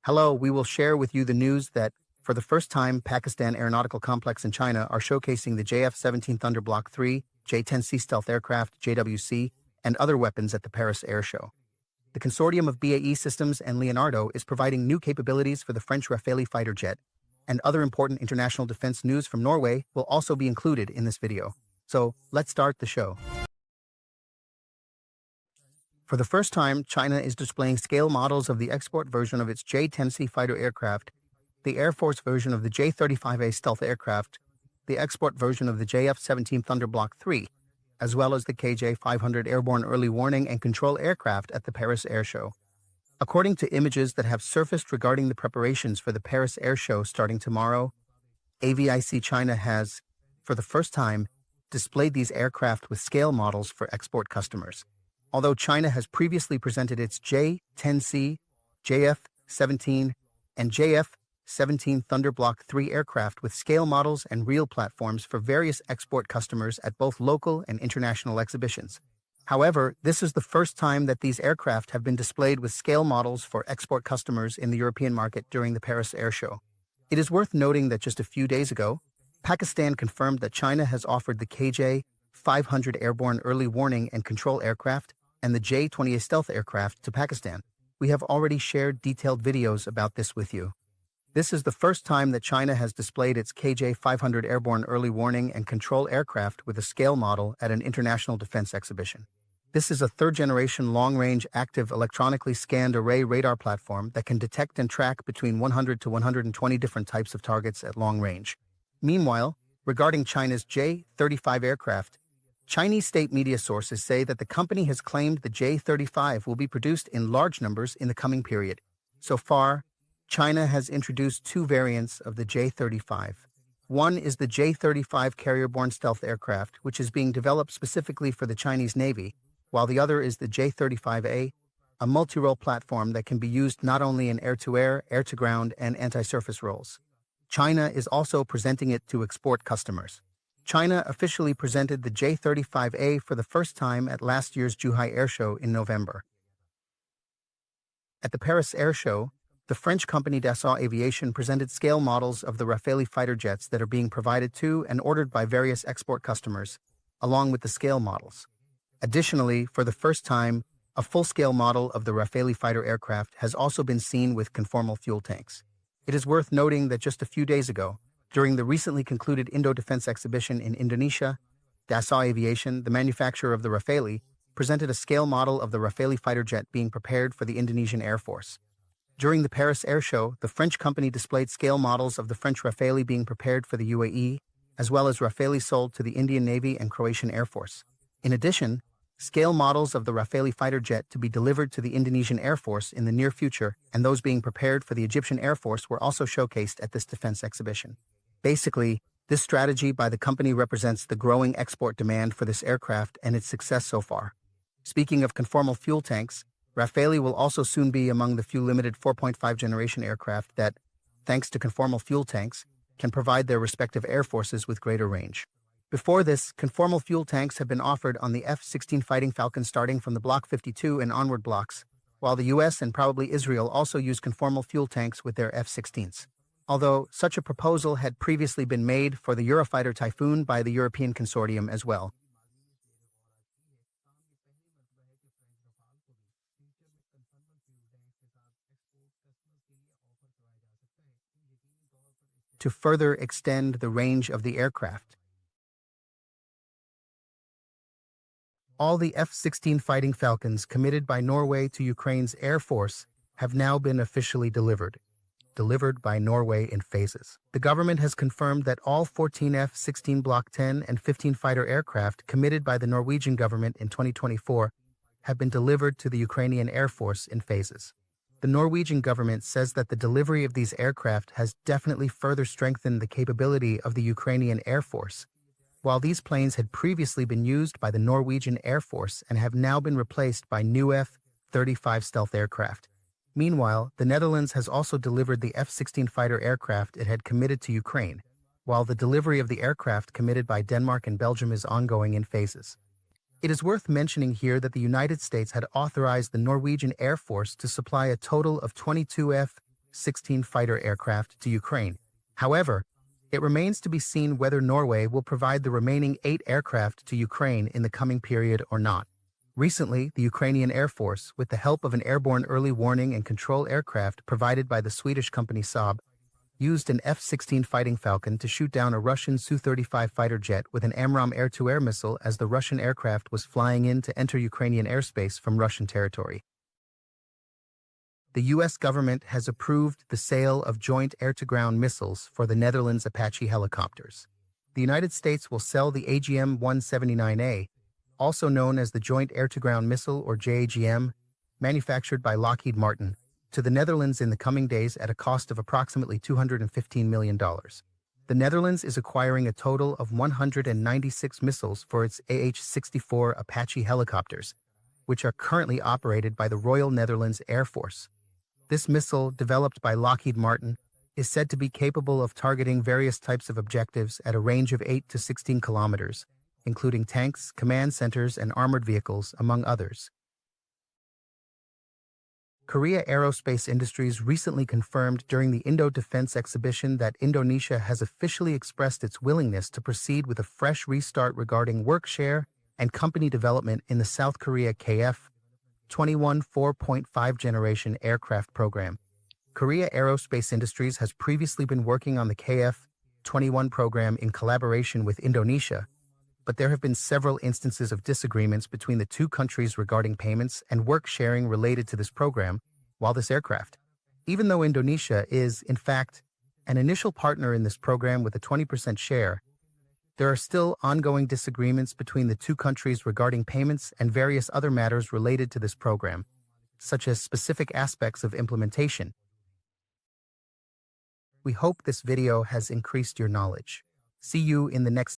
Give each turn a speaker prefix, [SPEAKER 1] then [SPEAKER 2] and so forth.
[SPEAKER 1] Hello, we will share with you the news that, for the first time, Pakistan Aeronautical Complex in China are showcasing the JF-17 Thunder Block 3, J-10C stealth aircraft, JWC, and other weapons at the Paris Air Show. The consortium of BAE Systems and Leonardo is providing new capabilities for the French Rafale fighter jet, and other important international defense news from Norway will also be included in this video. So, let's start the show. For the first time, China is displaying scale models of the export version of its J-10C fighter aircraft, the Air Force version of the J-35A stealth aircraft, the export version of the JF-17 Thunder Block 3, as well as the KJ-500 airborne early warning and control aircraft at the Paris Air Show. According to images that have surfaced regarding the preparations for the Paris Air Show starting tomorrow, AVIC China has, for the first time, displayed these aircraft with scale models for export customers. Although China has previously presented its J-10C, JF-17, and JF-17 Thunder Block 3 aircraft with scale models and real platforms for various export customers at both local and international exhibitions. However, this is the first time that these aircraft have been displayed with scale models for export customers in the European market during the Paris Air Show. It is worth noting that just a few days ago, Pakistan confirmed that China has offered the KJ-500 airborne early warning and control aircraft and the J-20A stealth aircraft to Pakistan. We have already shared detailed videos about this with you. This is the first time that China has displayed its KJ-500 airborne early warning and control aircraft with a scale model at an international defense exhibition. This is a third-generation long-range active electronically scanned array radar platform that can detect and track between 100 to 120 different types of targets at long range. Meanwhile, regarding China's J-35 aircraft, Chinese state media sources say that the company has claimed the J-35 will be produced in large numbers in the coming period. So far, China has introduced two variants of the J-35. One is the J-35 carrier-borne stealth aircraft, which is being developed specifically for the Chinese Navy, while the other is the J-35A, a multi-role platform that can be used not only in air-to-air, air-to-ground, and anti-surface roles. China is also presenting it to export customers. China officially presented the J-35A for the first time at last year's Zhuhai Air Show in November. At the Paris Air Show, the French company Dassault Aviation presented scale models of the Rafale fighter jets that are being provided to and ordered by various export customers, along with the scale models. Additionally, for the first time, a full-scale model of the Rafale fighter aircraft has also been seen with conformal fuel tanks. It is worth noting that just a few days ago, during the recently concluded Indo-Defense exhibition in Indonesia, Dassault Aviation, the manufacturer of the Rafale, presented a scale model of the Rafale fighter jet being prepared for the Indonesian Air Force. During the Paris Air Show, the French company displayed scale models of the French Rafale being prepared for the UAE, as well as Rafale sold to the Indian Navy and Croatian Air Force. In addition, scale models of the Rafale fighter jet to be delivered to the Indonesian Air Force in the near future and those being prepared for the Egyptian Air Force were also showcased at this defense exhibition. Basically, this strategy by the company represents the growing export demand for this aircraft and its success so far. Speaking of conformal fuel tanks, Rafale will also soon be among the few limited 4.5 generation aircraft that, thanks to conformal fuel tanks, can provide their respective air forces with greater range. Before this, conformal fuel tanks have been offered on the F-16 Fighting Falcon starting from the Block 52 and onward blocks, while the US and probably Israel also use conformal fuel tanks with their F-16s. Although such a proposal had previously been made for the Eurofighter Typhoon by the European consortium as well. To further extend the range of the aircraft. All the F-16 Fighting Falcons committed by Norway to Ukraine's Air Force have now been officially delivered by Norway in phases. The government has confirmed that all 14 F-16 Block 10 and 15 fighter aircraft committed by the Norwegian government in 2024 have been delivered to the Ukrainian Air Force in phases. The Norwegian government says that the delivery of these aircraft has definitely further strengthened the capability of the Ukrainian Air Force, while these planes had previously been used by the Norwegian Air Force and have now been replaced by new F-35 stealth aircraft. Meanwhile, the Netherlands has also delivered the F-16 fighter aircraft it had committed to Ukraine, while the delivery of the aircraft committed by Denmark and Belgium is ongoing in phases. It is worth mentioning here that the United States had authorized the Norwegian Air Force to supply a total of 22 F-16 fighter aircraft to Ukraine. However, it remains to be seen whether Norway will provide the remaining 8 aircraft to Ukraine in the coming period or not. Recently, the Ukrainian Air Force, with the help of an airborne early warning and control aircraft provided by the Swedish company Saab, used an F-16 Fighting Falcon to shoot down a Russian Su-35 fighter jet with an AMRAAM air-to-air missile as the Russian aircraft was flying in to enter Ukrainian airspace from Russian territory. The U.S. government has approved the sale of joint air-to-ground missiles for the Netherlands Apache helicopters. The United States will sell the AGM-179A, also known as the Joint Air-to-Ground Missile or JAGM, manufactured by Lockheed Martin, to the Netherlands in the coming days at a cost of approximately $215 million. The Netherlands is acquiring a total of 196 missiles for its AH-64 Apache helicopters, which are currently operated by the Royal Netherlands Air Force. This missile, developed by Lockheed Martin, is said to be capable of targeting various types of objectives at a range of 8 to 16 kilometers, including tanks, command centers, and armored vehicles, among others. Korea Aerospace Industries recently confirmed during the Indo-Defense exhibition that Indonesia has officially expressed its willingness to proceed with a fresh restart regarding work share and company development in the South Korea KF-21 4.5 generation aircraft program. Korea Aerospace Industries has previously been working on the KF-21 program in collaboration with Indonesia, but there have been several instances of disagreements between the two countries regarding payments and work sharing related to this program while this aircraft. Even though Indonesia is, in fact, an initial partner in this program with a 20% share, there are still ongoing disagreements between the two countries regarding payments and various other matters related to this program, such as specific aspects of implementation. We hope this video has increased your knowledge. See you in the next